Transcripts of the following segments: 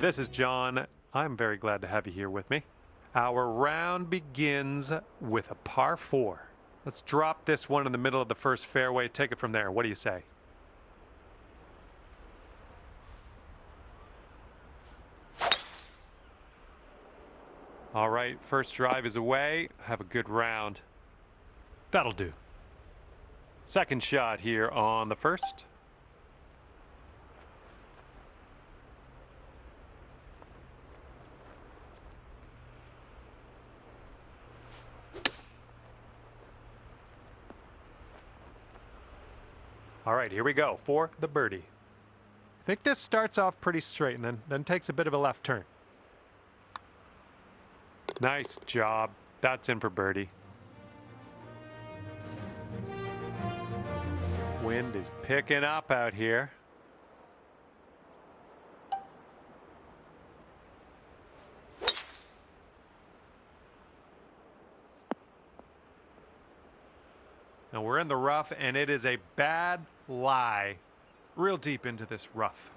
This is John. I'm very glad to have you here with me. Our round begins with a par 4. Let's drop this one in the middle of the first fairway. Take it from there. What do you say? All right, first drive is away. Have a good round. That'll do. Second shot here on the first. All right, here we go for the birdie. I think this starts off pretty straight and then takes a bit of a left turn. Nice job. That's in for birdie. Wind is picking up out here. Now we're in the rough, and it is a bad lie real deep into this rough.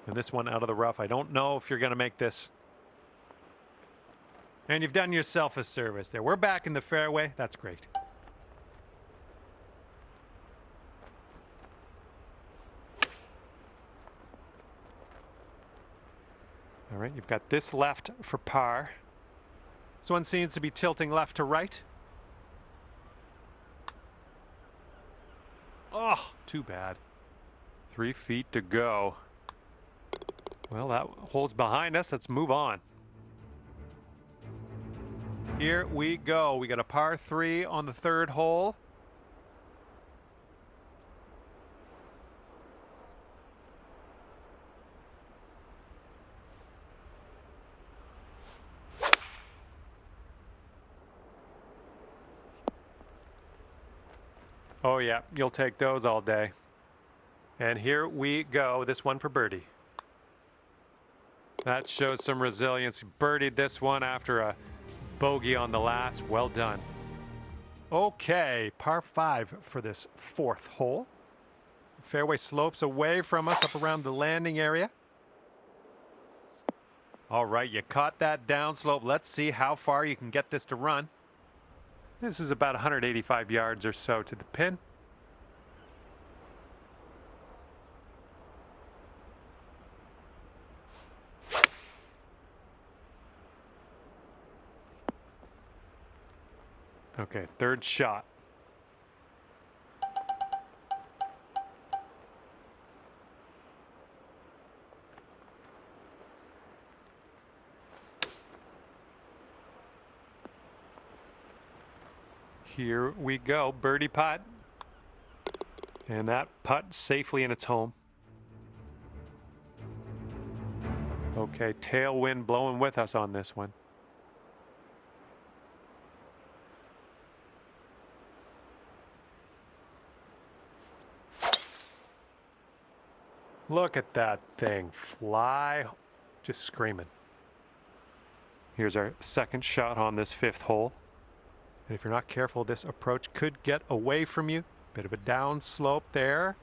And this one out of the rough. I don't know if you're going to make this. And you've done yourself a service there. We're back in the fairway. That's great. All right, you've got this left for par. This one seems to be tilting left to right. Oh, too bad. 3 feet to go. Well, that hole's behind us. Let's move on. Here we go. We got a par 3 on the third hole. Oh yeah, you'll take those all day. And here we go. This one for birdie. That shows some resilience. He birdied this one after a bogey on the last. Well done. Okay, par 5 for this fourth hole. Fairway slopes away from us up around the landing area. All right, you caught that downslope. Let's see how far you can get this to run. This is about 185 yards or so to the pin. Okay, third shot. Here we go, birdie putt. And that putt safely in its home. Okay, tailwind blowing with us on this one. Look at that thing fly, just screaming. Here's our second shot on this fifth hole. And if you're not careful, this approach could get away from you. Bit of a down slope there.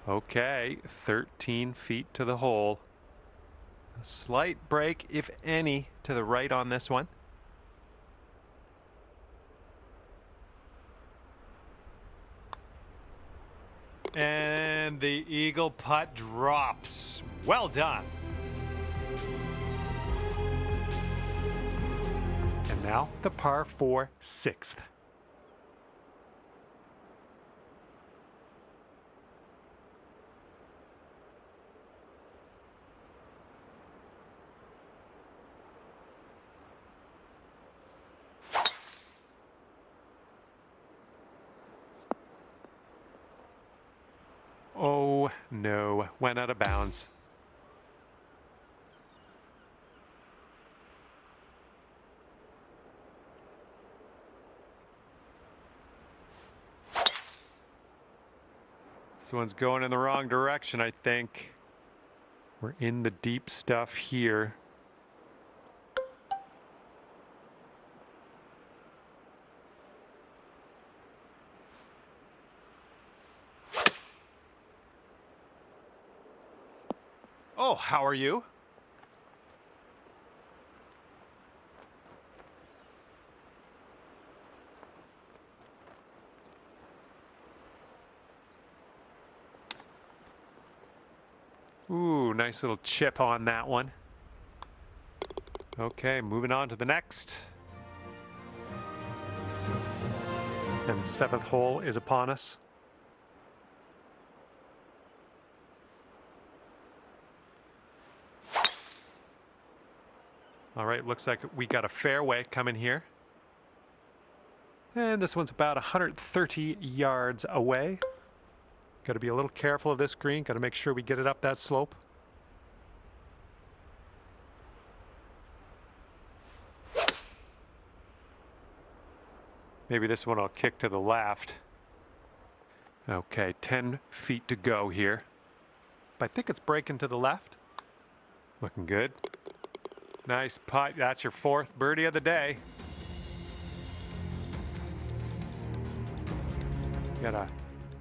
Okay, 13 feet to the hole. A slight break, if any, to the right on this one. And the eagle putt drops. Well done. And now the par 4 sixth. Oh no, went out of bounds. This one's going in the wrong direction, I think. We're in the deep stuff here. Oh, how are you? Ooh, nice little chip on that one. Okay, moving on to the next. And the 7th hole is upon us. All right, looks like we got a fairway coming here. And this one's about 130 yards away. Got to be a little careful of this green. Got to make sure we get it up that slope. Maybe this one will kick to the left. Okay, 10 feet to go here. I think it's breaking to the left. Looking good. Nice putt. That's your 4th birdie of the day. Got a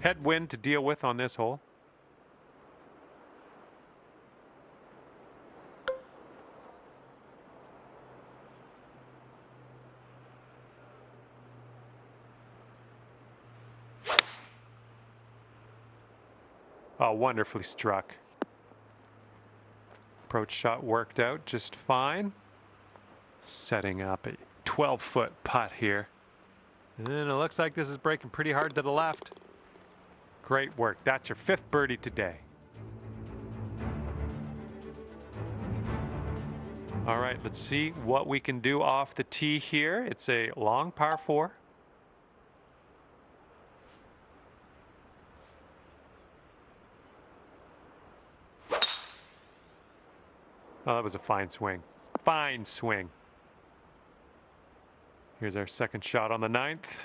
headwind to deal with on this hole. Oh, wonderfully struck. Approach shot worked out just fine. Setting up a 12-foot putt here. And it looks like this is breaking pretty hard to the left. Great work. That's your 5th birdie today. All right, let's see what we can do off the tee here. It's a long par 4. Oh, that was a fine swing. Fine swing. Here's our 2nd shot on the 9th.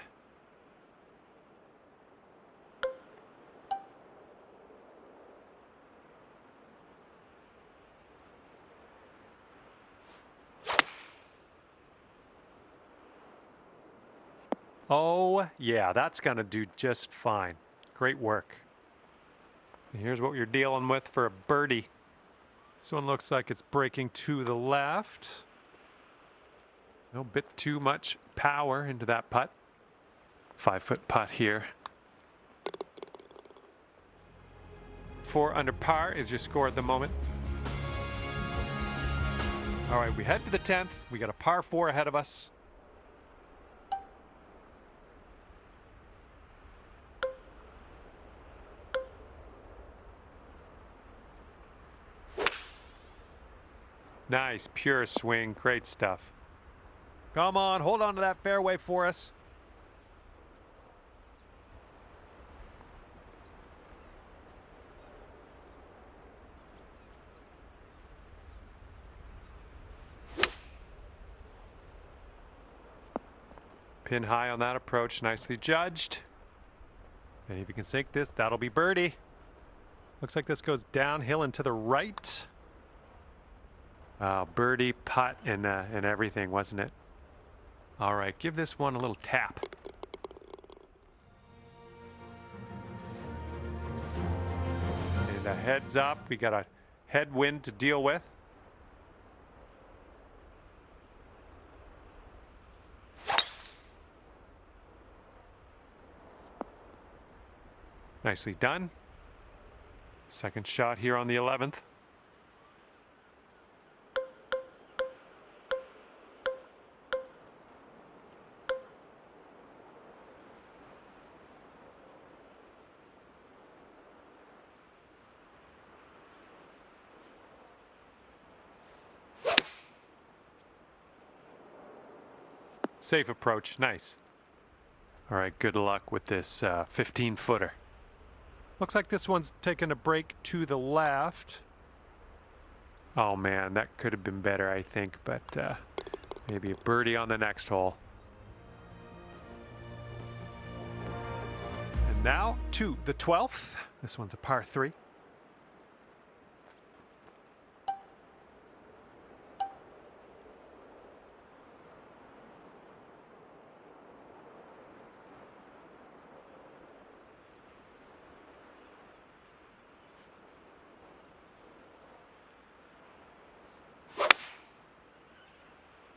Oh, yeah, that's going to do just fine. Great work. And here's what you're dealing with for a birdie. This one looks like it's breaking to the left. A bit too much power into that putt. 5-foot putt here. 4 under par is your score at the moment. All right, we head to the 10th. We got a par 4 ahead of us. Nice, pure swing. Great stuff. Come on, hold on to that fairway for us. Pin high on that approach, nicely judged. And if you can sink this, that'll be birdie. Looks like this goes downhill and to the right. Birdie, putt, and everything, wasn't it? All right, give this one a little tap. And a heads up, we got a headwind to deal with. Nicely done. 2nd shot here on the 11th. Safe approach, nice. All right, good luck with this 15-footer. Looks like this one's taking a break to the left. Oh man, that could have been better, I think, but maybe a birdie on the next hole. And now to the 12th. This one's a par 3.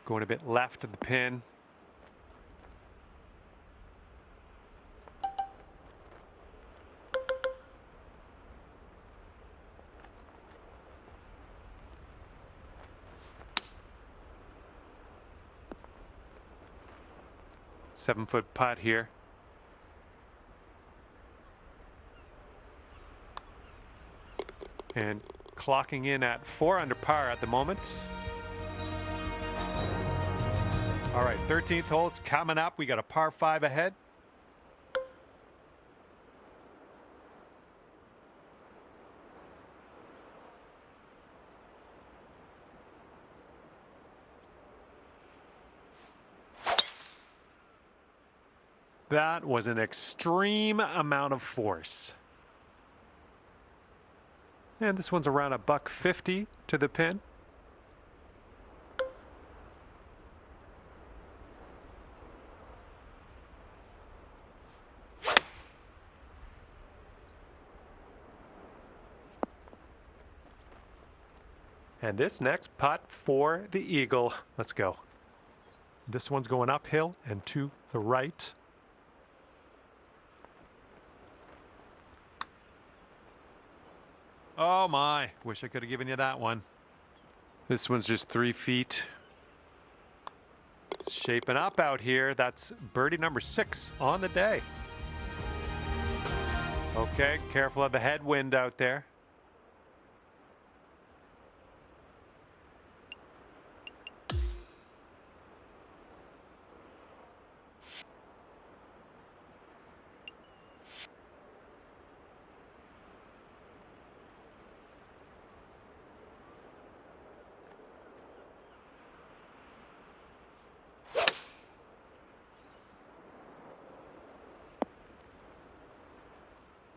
Going a bit left of the pin. Seven-foot putt here. And clocking in at 4 under par at the moment. All right, 13th hole is coming up. We got a par 5 ahead. That was an extreme amount of force. And this one's around a $150 to the pin. And this next putt for the eagle. Let's go. This one's going uphill and to the right. Oh my, wish I could have given you that one. This one's just 3 feet. It's shaping up out here. That's birdie number 6 on the day. Okay, careful of the headwind out there.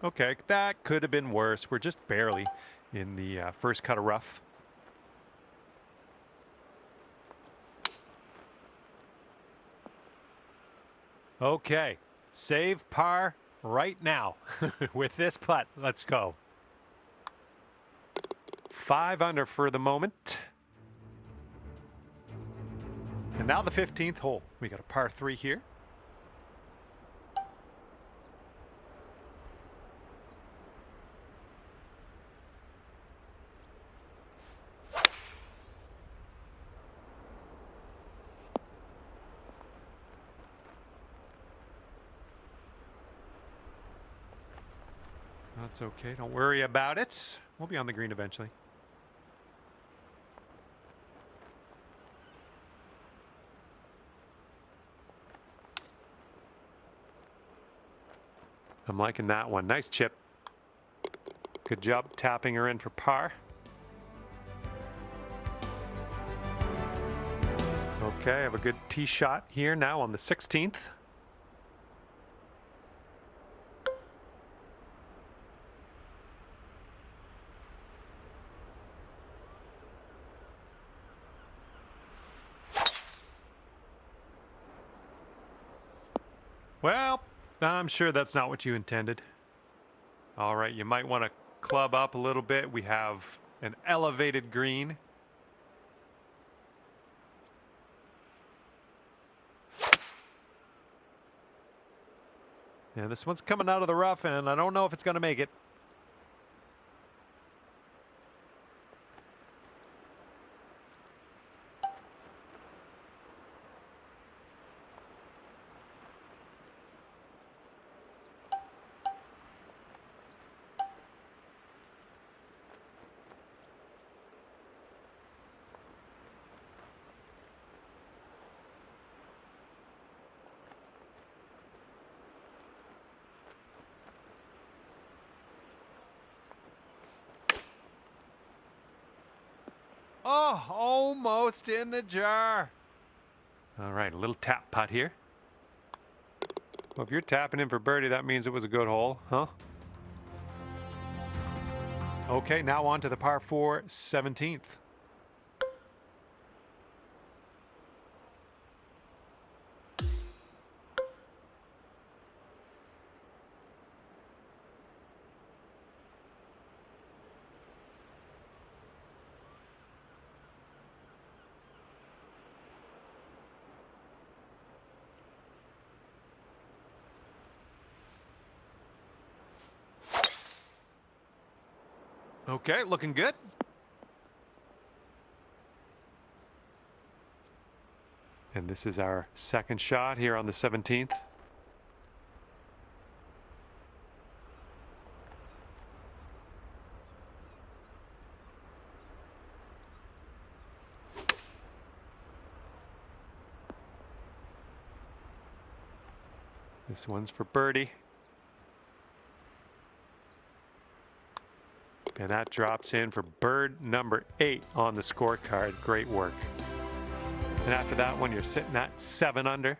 Okay, that could have been worse. We're just barely in the first cut of rough. Okay, save par right now with this putt. Let's go. 5 under for the moment. And now the 15th hole. We got a par 3 here. That's okay. Don't worry about it. We'll be on the green eventually. I'm liking that one. Nice chip. Good job tapping her in for par. Okay, I have a good tee shot here now on the 16th. Well, I'm sure that's not what you intended. All right, you might want to club up a little bit. We have an elevated green. Yeah, this one's coming out of the rough, and I don't know if it's going to make it. Oh, almost in the jar. All right, a little tap putt here. Well, if you're tapping in for birdie, that means it was a good hole, huh? Okay, now on to the par 4 17th. Okay, looking good. And this is our second shot here on the 17th. This one's for birdie. And that drops in for bird number 8 on the scorecard. Great work. And after that one, you're sitting at 7 under.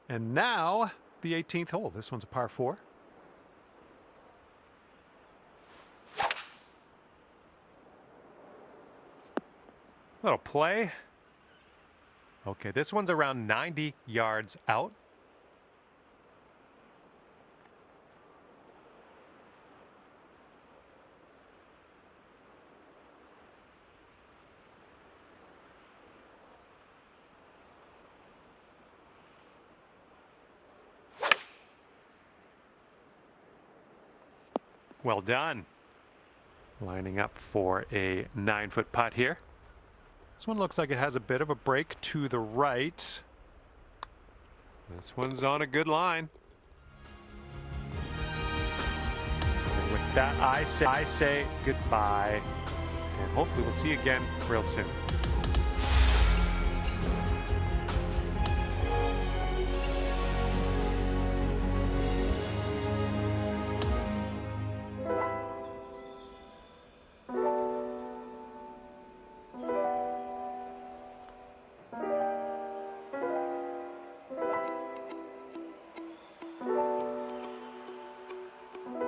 And now the 18th hole. This one's a par 4. Little play. Okay, this one's around 90 yards out. Well done. Lining up for a 9-foot putt here. This one looks like it has a bit of a break to the right. This one's on a good line. And with that, I say goodbye. And hopefully we'll see you again real soon.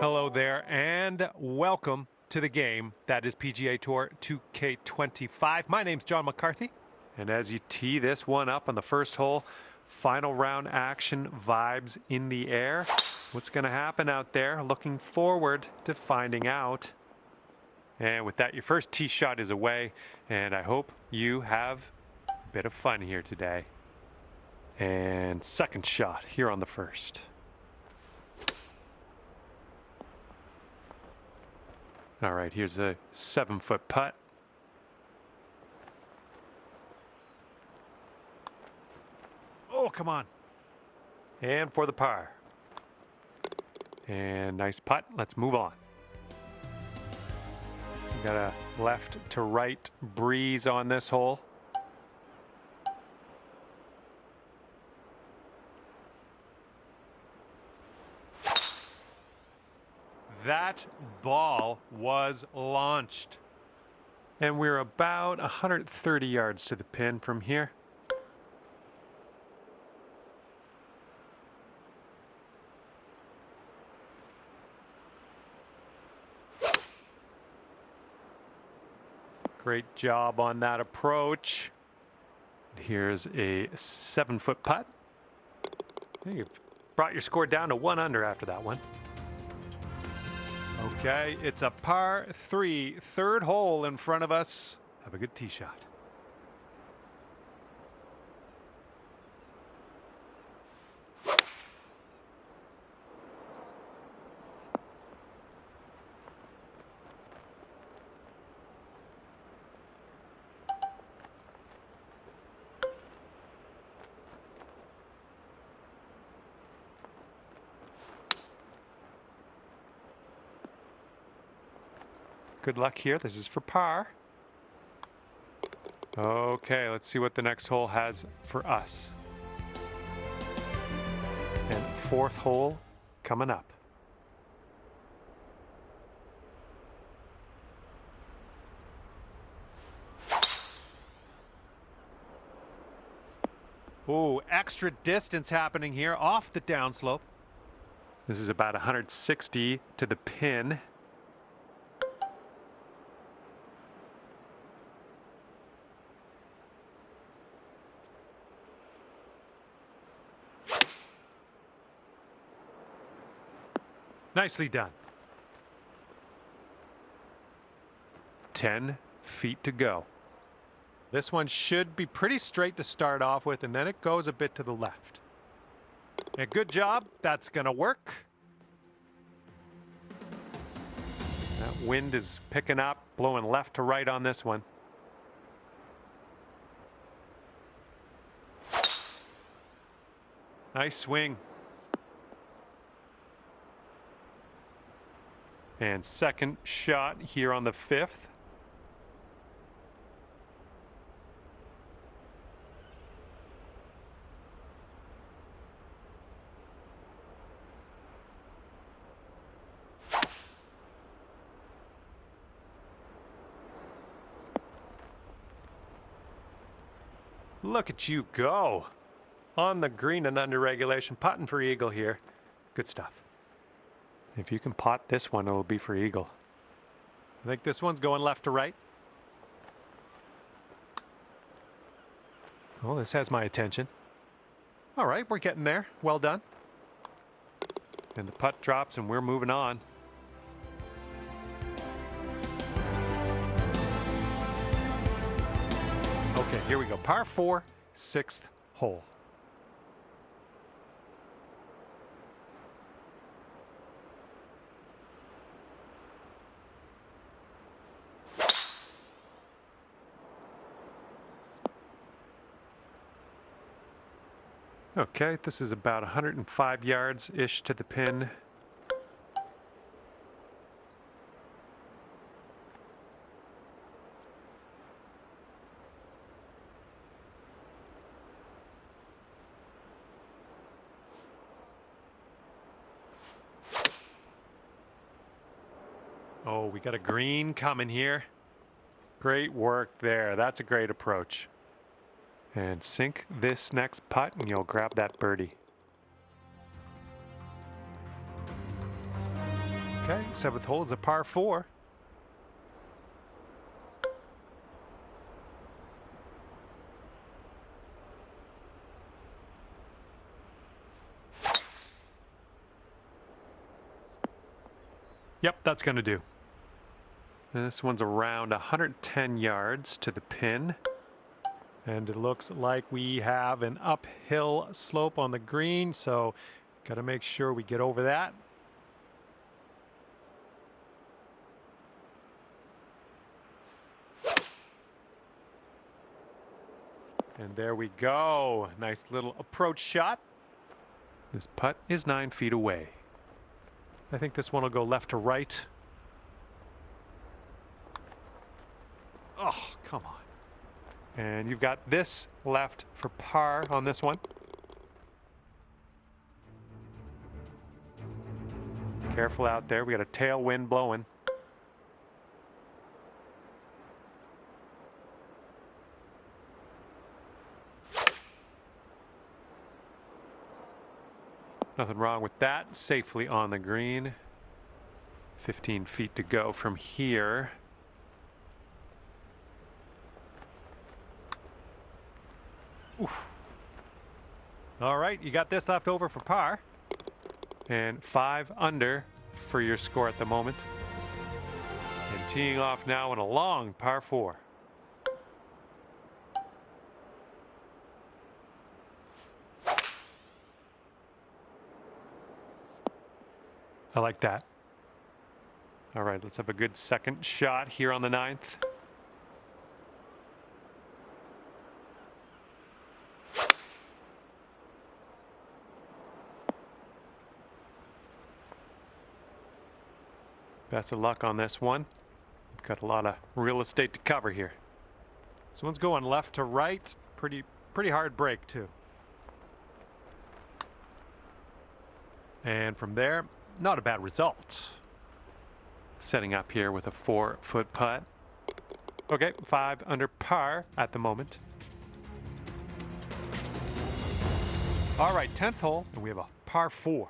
Hello there and welcome to the game that is PGA Tour 2K25. My name's John McCarthy, and as you tee this one up on the first hole, final round action, vibes in the air. What's going to happen out there? Looking forward to finding out. And with that, your first tee shot is away, and I hope you have a bit of fun here today. And second shot here on the first. All right, here's a 7-foot putt. Oh, come on. And for the par. And nice putt. Let's move on. Got a left to right breeze on this hole. That ball was launched. And we're about 130 yards to the pin from here. Great job on that approach. Here's a 7-foot putt. You brought your score down to 1 under after that one. Okay, it's a par 3, third hole in front of us. Have a good tee shot. Good luck here. This is for par. Okay, let's see what the next hole has for us. And fourth hole coming up. Ooh, extra distance happening here off the downslope. This is about 160 to the pin. Nicely done. 10 feet to go. This one should be pretty straight to start off with, and then it goes a bit to the left. And good job. That's going to work. That wind is picking up, blowing left to right on this one. Nice swing. And second shot here on the 5th. Look at you go. On the green and under regulation, putting for eagle here. Good stuff. If you can pot this one, it'll be for eagle. I think this one's going left to right. Oh, this has my attention. All right, we're getting there. Well done. And the putt drops and we're moving on. Okay, here we go. Par 4, 6th hole. Okay, this is about 105 yards-ish to the pin. Oh, we got a green coming here. Great work there. That's a great approach. And sink this next putt and you'll grab that birdie. Okay, 7th hole is a par 4. Yep, that's going to do. And this one's around 110 yards to the pin. And it looks like we have an uphill slope on the green, so got to make sure we get over that. And there we go. Nice little approach shot. This putt is 9 feet away. I think this one will go left to right. Oh, come on. And you've got this left for par on this one. Careful out there. We got a tailwind blowing. Nothing wrong with that. Safely on the green. 15 feet to go from here. Oof. All right, you got this left over for par. And 5 under for your score at the moment. And teeing off now in a long par 4. I like that. All right, let's have a good second shot here on the 9th. Best of luck on this one. You've got a lot of real estate to cover here. This one's going left to right. Pretty hard break too. And from there, not a bad result. Setting up here with a 4-foot putt. Okay, 5 under par at the moment. All right, 10th hole, and we have a par 4.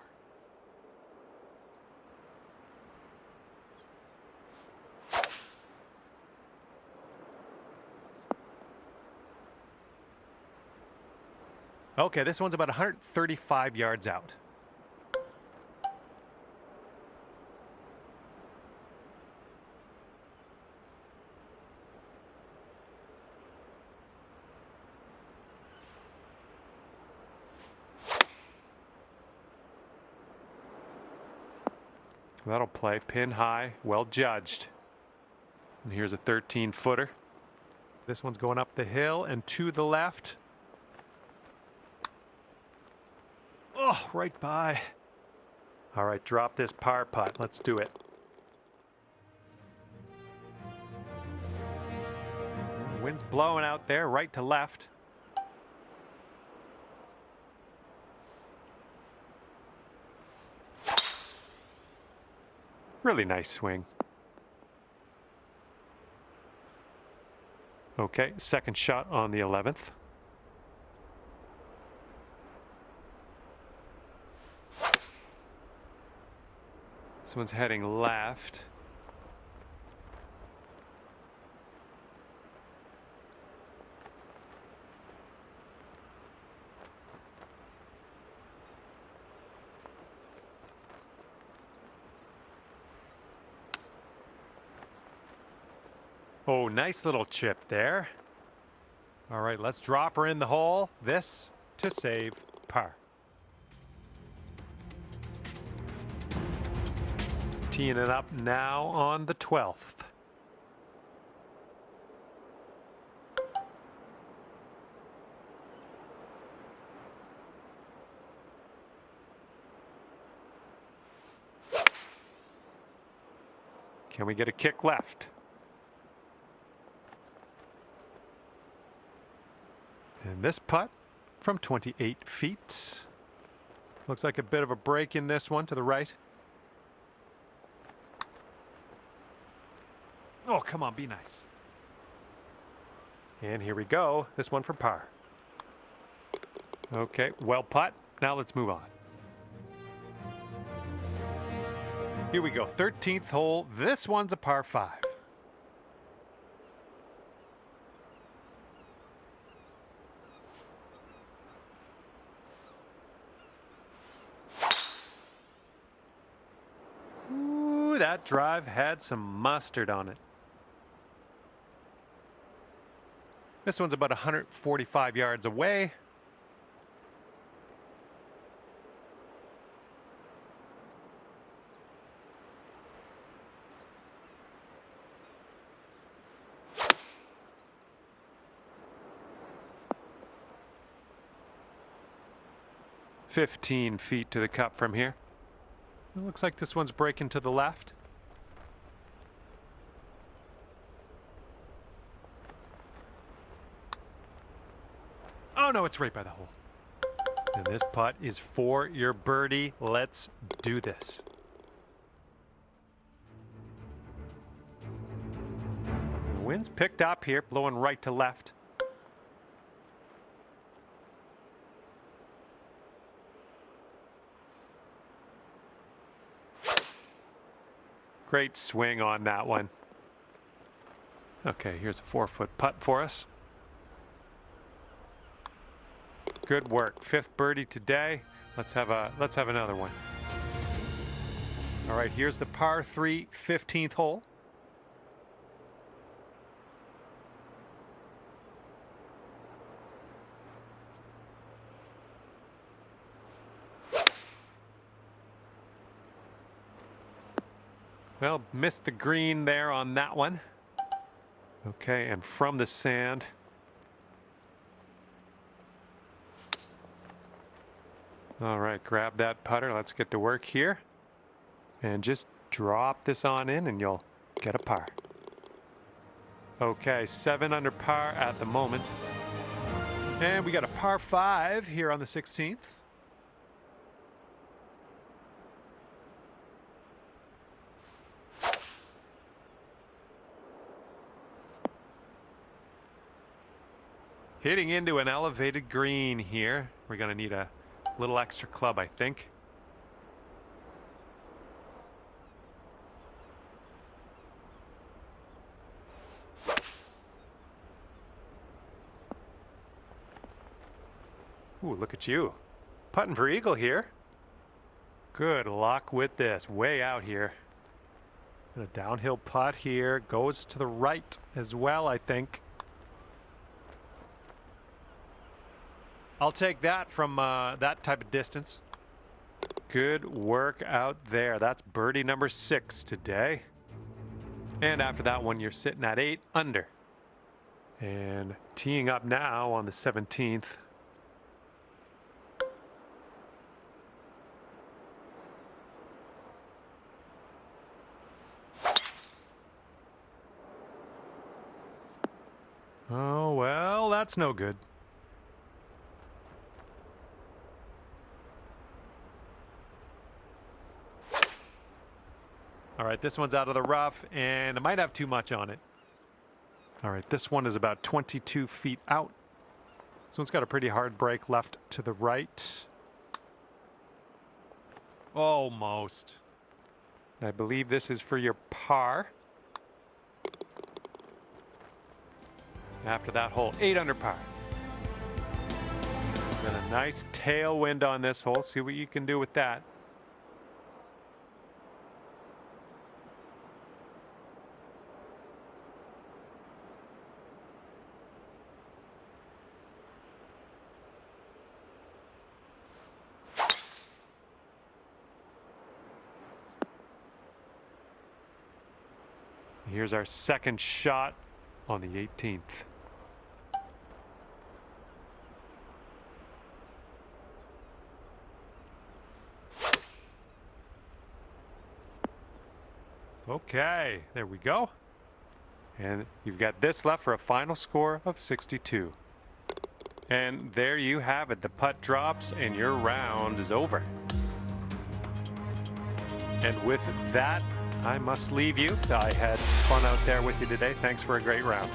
Okay, this one's about 135 yards out. That'll play. Pin high. Well judged. And here's a 13-footer. This one's going up the hill and to the left. Oh, right by. All right, drop this par putt. Let's do it. Wind's blowing out there, right to left. Really nice swing. Okay, second shot on the 11th. This one's heading left. Oh, nice little chip there. All right, let's drop her in the hole. This to save par. Teeing it up now on the 12th. Can we get a kick left? And this putt from 28 feet. Looks like a bit of a break in this one to the right. Oh, come on, be nice. And here we go. This one for par. Okay, well putt. Now let's move on. Here we go, 13th hole. This one's a par 5. Ooh, that drive had some mustard on it. This one's about 145 yards away. "15 feet to the cup from here." It looks like this one's breaking to the left. Oh no, it's right by the hole. And this putt is for your birdie. Let's do this. The wind's picked up here, blowing right to left. Great swing on that one. Okay, here's a 4-foot putt for us. Good work. 5th birdie today. Let's have another one. All right, here's the par 3 15th hole. Well, missed the green there on that one. Okay, and from the sand. All right, grab that putter. Let's get to work here. And just drop this on in and you'll get a par. Okay, 7 under par at the moment. And we got a par 5 here on the 16th. Hitting into an elevated green here. We're going to need a little extra club, I think. Ooh, look at you. Putting for eagle here. Good luck with this. Way out here. And a downhill putt here. Goes to the right as well, I think. I'll take that from that type of distance. Good work out there. That's birdie number 6 today. And after that one, you're sitting at 8 under. And teeing up now on the 17th. Oh, well, that's no good. All right, this one's out of the rough, and it might have too much on it. All right, this one is about 22 feet out. This one's got a pretty hard break left to the right. Almost. I believe this is for your par. After that hole, 8 under par. Got a nice tailwind on this hole. See what you can do with that. Here's our second shot on the 18th. Okay, there we go. And you've got this left for a final score of 62. And there you have it. The putt drops and your round is over. And with that, I must leave you. I had fun out there with you today. Thanks for a great round.